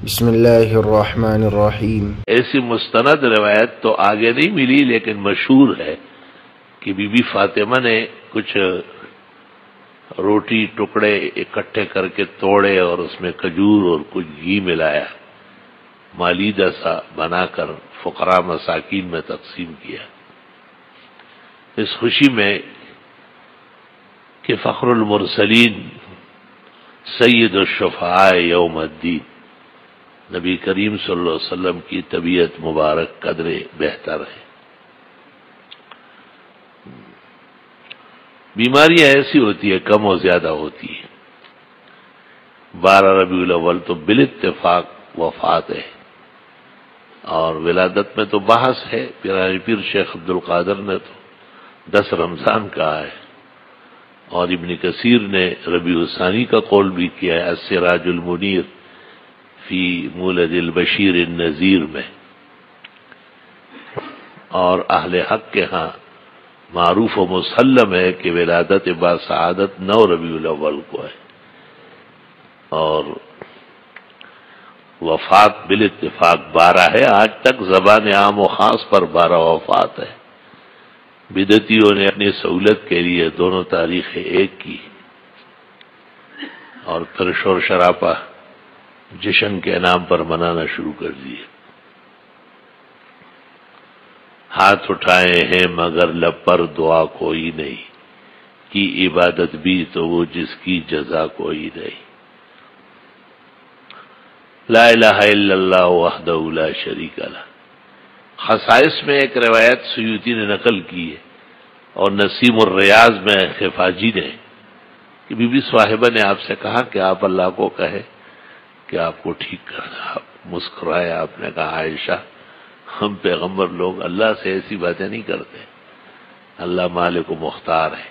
بسم اللہ الرحمن الرحیم۔ ایسی مستند روایت تو آگے نہیں ملی، لیکن مشہور ہے کہ بی بی فاطمہ نے کچھ روٹی ٹکڑے اکٹھے کر کے توڑے اور اس میں کھجور اور کچھ گھی ملایا، مالیدہ سا بنا کر فقراء مساکین میں تقسیم کیا، اس خوشی میں کہ فخر المرسلین سید الشفعاء یوم الدین نبی کریم صلی اللہ علیہ وسلم کی طبیعت مبارک قدر بہتر ہے۔ بیماریاں ایسی ہوتی ہے، کم و زیادہ ہوتی ہے۔ 12 ربیع الاول تو بالاتفاق وفات ہے، اور ولادت میں تو بحث ہے۔ پیر شیخ عبد القادر نے تو 10 رمضان کہا ہے، اور ابن کثیر نے ربیع الثانی کا قول بھی کیا ہے السراج المنیر فی مولد البشیر النذیر میں، اور اہل حق کے ہاں معروف و مسلم ہے کہ ولادت با سعادت 9 ربیع الاول کو ہے، اور وفات بالاتفاق 12 ہے۔ آج تک زبان عام و خاص پر 12 وفات ہے۔ بدعتیوں نے اپنی سہولت کے لیے دونوں تاریخیں ایک کی، اور پھر شور شرابہ جشن کے نام پر منانا شروع کر دیے۔ ہاتھ اٹھائے ہیں مگر لب پر دعا کوئی نہیں، کی عبادت بھی تو وہ جس کی جزا کوئی نہیں۔ لا الہ الا اللہ وحدہ لا شریک لہ۔ خصائص میں ایک روایت سیوطی نے نقل کی ہے، اور نسیم الریاض میں خفاجی نے، کہ بی بی صاحبہ نے آپ سے کہا کہ آپ اللہ کو کہے کہ آپ کو ٹھیک کرنا۔ آپ مسکرائے، آپ نے کہا عائشہ ہم پیغمبر لوگ اللہ سے ایسی باتیں نہیں کرتے، اللہ مالک و مختار ہے۔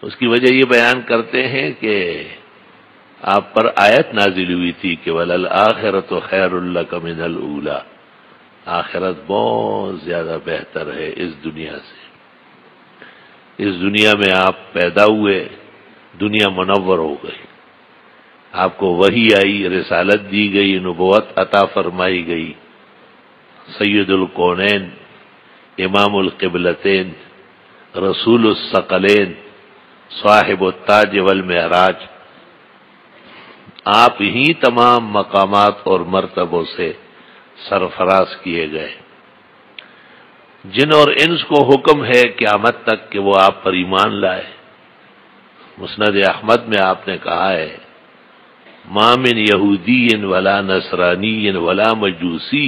اس کی وجہ یہ بیان کرتے ہیں کہ آپ پر آیت نازل ہوئی تھی کہ وَلَلْآخِرَةُ خَيْرٌ لَكَ مِنَ الْأُولَىٰ، آخرت بہت زیادہ بہتر ہے اس دنیا سے۔ اس دنیا میں آپ پیدا ہوئے، دنیا منور ہو گئی، آپ کو وحی آئی، رسالت دی گئی، نبوت عطا فرمائی گئی، سید الکونین، امام القبلتین، رسول الثقلین، صاحب التاج والمعراج، آپ ہی تمام مقامات اور مرتبوں سے سرفراز کیے گئے۔ جن اور انس کو حکم ہے قیامت تک کہ وہ آپ پر ایمان لائے۔ مسند احمد میں آپ نے کہا ہے ما من یہودی ولا نصرانی ولا مجوسی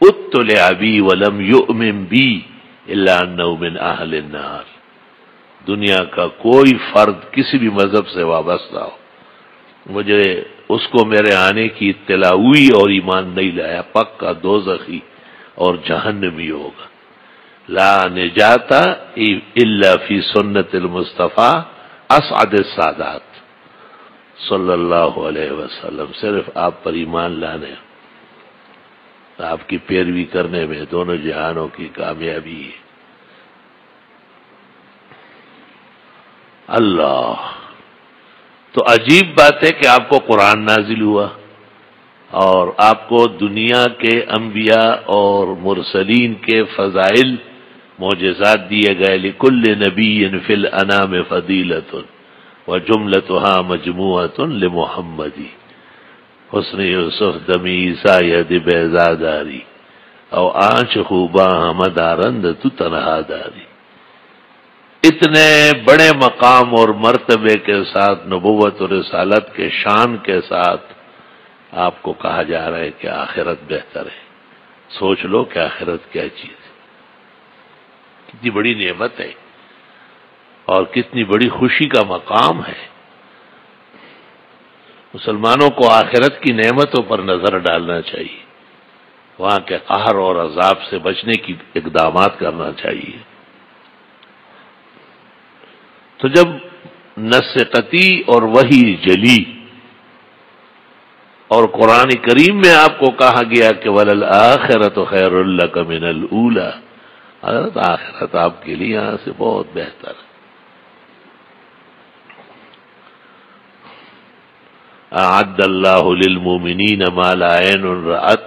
اطلع بی ولم یؤمن بی الا انہ من اہل النار۔ دنیا کا کوئی فرد کسی بھی مذہب سے وابستہ ہو، مجھے اس کو میرے آنے کی اطلاع ہوئی اور ایمان نہیں لایا، پکا دوزخی اور جہنمی ہوگا۔ لا نجات الا فی سنت المصطفیٰ اسعد السادات صلی اللہ علیہ وسلم۔ صرف آپ پر ایمان لانے، آپ کی پیروی کرنے میں دونوں جہانوں کی کامیابی ہے۔ اللہ، تو عجیب بات ہے کہ آپ کو قرآن نازل ہوا، اور آپ کو دنیا کے انبیاء اور مرسلین کے فضائل معجزات دیے گئے۔ لکل نبی فی الانام فضیلۃ وجملتها مجموعۃ لمحمدی، حسن یوسف دمی عیسیٰ ید بیضاداری، او آنچ خوباں ہمد آرند تو تنہا داری۔ اتنے بڑے مقام اور مرتبے کے ساتھ، نبوت اور رسالت کے شان کے ساتھ آپ کو کہا جا رہا ہے کہ آخرت بہتر ہے۔ سوچ لو کہ آخرت کیا چیز ہے، کتنی بڑی نعمت ہے اور کتنی بڑی خوشی کا مقام ہے۔ مسلمانوں کو آخرت کی نعمتوں پر نظر ڈالنا چاہیے، وہاں کے قہر اور عذاب سے بچنے کی اقدامات کرنا چاہیے۔ تو جب نص قطعی اور وحی جلی اور قرآن کریم میں آپ کو کہا گیا کہ وَلَلْآخِرَةُ خَيْرٌ لَكَ مِنَ الْأُولَىٰ، حضرت آخرت آپ کے لیے یہاں سے بہت بہتر ہے۔ اعد اللہ للمؤمنین ما لا عین رأت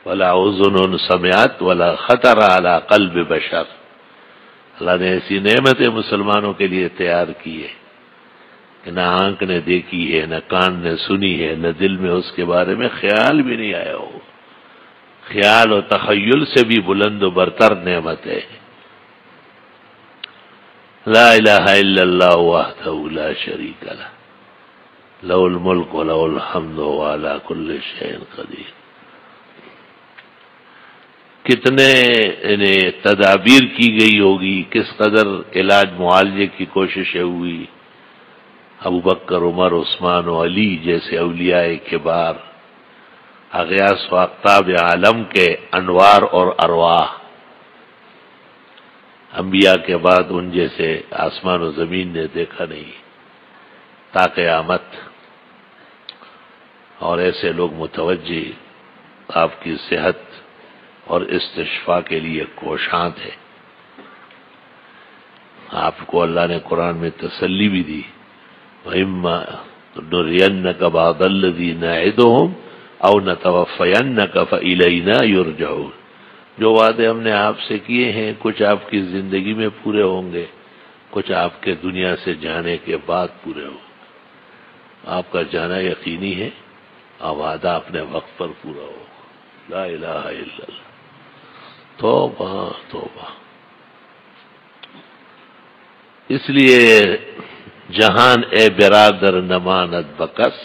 ولا اذن سمعت ولا خطر علی قلب بشر. اللہ نے ایسی نعمتیں مسلمانوں کے لیے تیار کی ہے کہ نہ آنکھ نے دیکھی ہے، نہ کان نے سنی ہے، نہ دل میں اس کے بارے میں خیال بھی نہیں آیا ہو. خیال و تخیل سے بھی بلند و برتر نعمت ہے. لا الہ الا اللہ وحدہ لا شریک لہ لہ الملک و لہ الحمد وہو علی کل شیء قدیر. کتنے تدابیر کی گئی ہوگی، کس قدر علاج معالجے کی کوششیں ہوئی. ابو بکر، عمر، عثمان و علی جیسے اولیاء کبار، اغیاث و اقطاب عالم کے انوار اور ارواح، انبیاء کے بعد ان جیسے آسمان و زمین نے دیکھا نہیں تا قیامت. اور ایسے لوگ متوجہ آپ کی صحت اور استشفاء کے لیے کوشاں تھے. آپ کو اللہ نے قرآن میں تسلی بھی دی، وَإِمَّا نُرِيَنَّكَ بَعْضَ الَّذِي نَعِدُهُمْ أَوْ نَتَوَفَّيَنَّكَ فَإِلَيْنَا يُرْجَعُونَ. جو وعدے ہم نے آپ سے کیے ہیں کچھ آپ کی زندگی میں پورے ہوں گے، کچھ آپ کے دنیا سے جانے کے بعد پورے ہوں گے. آپ کا جانا یقینی ہے اور وعدہ اپنے وقت پر پورا ہو. لا الہ الا اللہ. توبہ توبہ. اس لیے جہان اے برادر نماند بکس،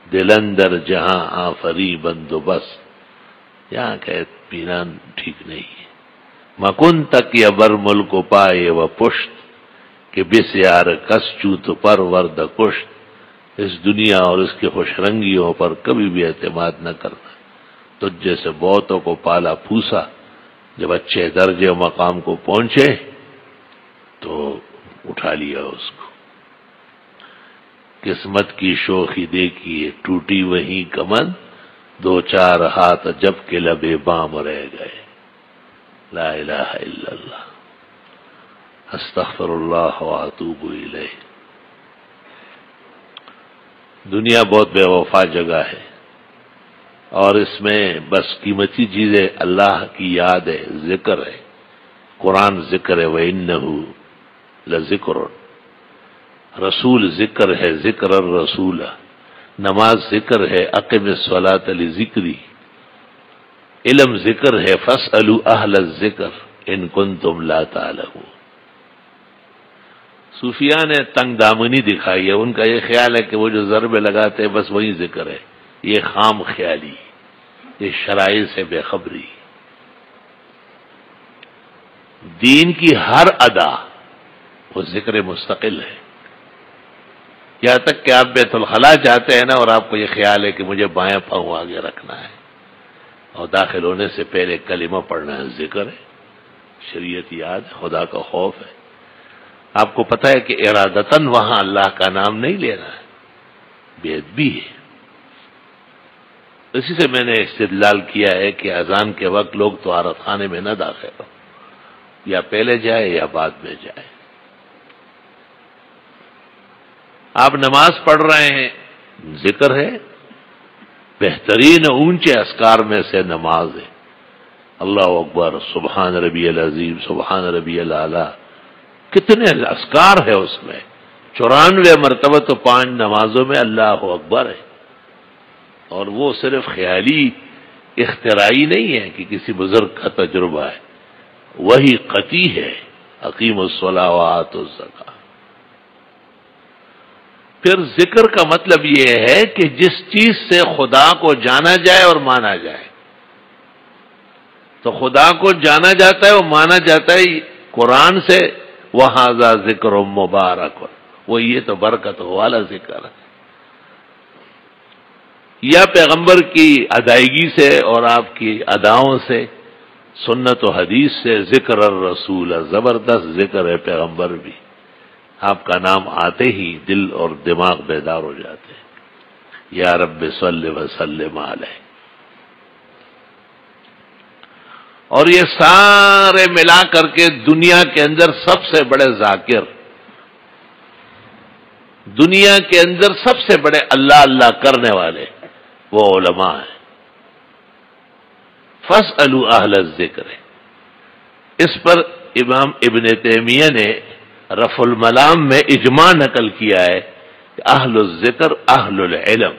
دل اندر جہاں آفری بندوبست. یہاں کا اطمینان ٹھیک نہیں ہے. مکن تک یا بر ملک پائے و پشت کہ بسیار کس چوت پر ورد کشت. اس دنیا اور اس کی خوش رنگیوں پر کبھی بھی اعتماد نہ کرنا. تجھ جیسے بہتوں کو پالا پھوسا، جب اچھے درجے و مقام کو پہنچے تو اٹھا لیا اس کو. قسمت کی شوخی دیکھیے ٹوٹی وہیں کمن، دو چار ہاتھ جب کے لبے بام رہ گئے. لا الہ الا اللہ. استغفر اللہ واتوب الیہ. دنیا بہت بے وفا جگہ ہے، اور اس میں بس قیمتی چیزیں اللہ کی یاد ہے، ذکر ہے. قرآن ذکر ہے، وَإِنَّهُ لَذِكْرٌ. رسول ذکر ہے، ذکر الرسول. نماز ذکر ہے، اقم الصلاۃ لذکری. علم ذکر ہے، فاسألوا اہل الذکر ان کنتم لا تعلمون. صوفیاء نے تنگ دامنی دکھائی ہے. ان کا یہ خیال ہے کہ وہ جو ضربے لگاتے ہیں بس وہی ذکر ہے. یہ خام خیالی، یہ شرائع سے بے خبری. دین کی ہر ادا وہ ذکر مستقل ہے. یہاں تک کہ آپ بیت الخلاء جاتے ہیں نا، اور آپ کو یہ خیال ہے کہ مجھے بائیں پاؤں آگے رکھنا ہے اور داخل ہونے سے پہلے کلمہ پڑھنا ہے، ذکر ہے. شریعت یاد ہے، خدا کا خوف ہے. آپ کو پتہ ہے کہ ارادتاً وہاں اللہ کا نام نہیں لینا ہے، بے ادبی ہے. اسی سے میں نے استدلال کیا ہے کہ اذان کے وقت لوگ طہارت خانے میں نہ داخل ہو، یا پہلے جائے یا بعد میں جائے. آپ نماز پڑھ رہے ہیں، ذکر ہے. بہترین اونچے اذکار میں سے نماز ہے. اللہ اکبر، سبحان ربی العظیم، سبحان ربی الاعلی. کتنے اذکار ہے اس میں. 94 مرتبہ تو 5 نمازوں میں اللہ اکبر ہے. اور وہ صرف خیالی اختراعی نہیں ہے کہ کسی بزرگ کا تجربہ ہے، وہی قطعی ہے. اقیم الصلاۃ وآتوا الزکاۃ. پھر ذکر کا مطلب یہ ہے کہ جس چیز سے خدا کو جانا جائے اور مانا جائے. تو خدا کو جانا جاتا ہے اور مانا جاتا ہے قرآن سے. وَهَذَا ذِكْرٌ مُبَارَكٌ. وہ یہ تو برکت والا ذکر ہے. یا پیغمبر کی ادائیگی سے اور آپ کی اداؤں سے، سنت و حدیث سے. ذکر الرسول، زبردست ذکر ہے پیغمبر بھی. آپ کا نام آتے ہی دل اور دماغ بیدار ہو جاتے ہیں. یا رب صلی وسلم علیہ. اور یہ سارے ملا کر کے دنیا کے اندر سب سے بڑے ذاکر دنیا کے اندر سب سے بڑے اللہ اللہ کرنے والے وہ علماء ہیں۔ فاسألوا اہل الذکر، اس پر امام ابن تیمیہ نے رفع الملام میں اجماع نقل کیا ہے کہ اہل الذکر اہل العلم۔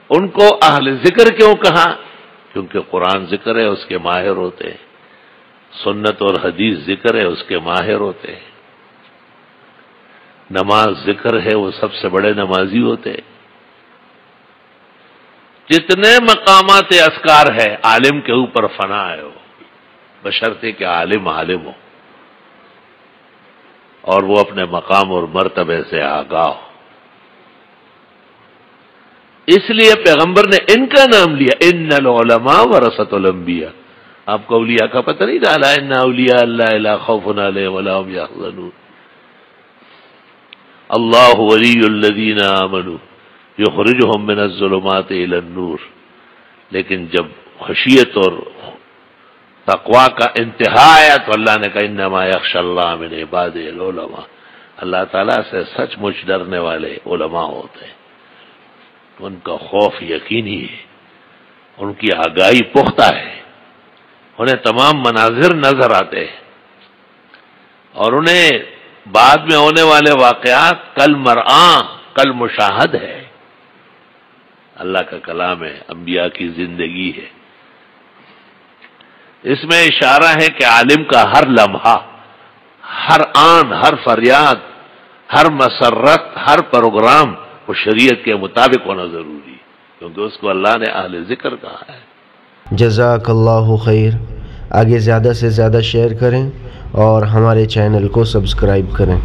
ان کو اہل ذکر کیوں کہا؟ کیونکہ قرآن ذکر ہے اس کے ماہر ہوتے ہیں، سنت اور حدیث ذکر ہے اس کے ماہر ہوتے ہیں، نماز ذکر ہے وہ سب سے بڑے نمازی ہوتے ہیں۔ جتنے مقامات اذکار ہے عالم کے اوپر فنا ہے وہ، بشرطے کہ عالم ہو اور وہ اپنے مقام اور مرتبے سے آگاہ ہو۔ اس لیے پیغمبر نے ان کا نام لیا، ان العلماء ورثۃ الانبیاء۔ آپ کو اولیاء کا پتہ نہیں ڈالا، ان اولیاء اللہ لا خوف علیہم ولا هم يحزنون، اللہ ولی الذین آمنوا یخرجهم من الظلمات الى النور۔ لیکن جب خشیت اور تقوی کا انتہا آیا تو اللہ نے کہا انما یخشی اللہ من عبادہ العلماء، اللہ تعالیٰ سے سچ مچ ڈرنے والے علماء ہوتے ہیں، ان کا خوف یقینی ہے، ان کی آگاہی پختہ ہے، انہیں تمام مناظر نظر آتے ہیں اور انہیں بعد میں ہونے والے واقعات کل مرآں کل مشاہد ہے، اللہ کا کلام ہے، انبیاء کی زندگی ہے۔ اس میں اشارہ ہے کہ عالم کا ہر لمحہ، ہر آن، ہر فریاد، ہر مسرت، ہر پروگرام وہ شریعت کے مطابق ہونا ضروری ہے، کیونکہ اس کو اللہ نے اہل ذکر کہا ہے۔ جزاک اللہ خیر۔ آگے زیادہ سے زیادہ شیئر کریں اور ہمارے چینل کو سبسکرائب کریں۔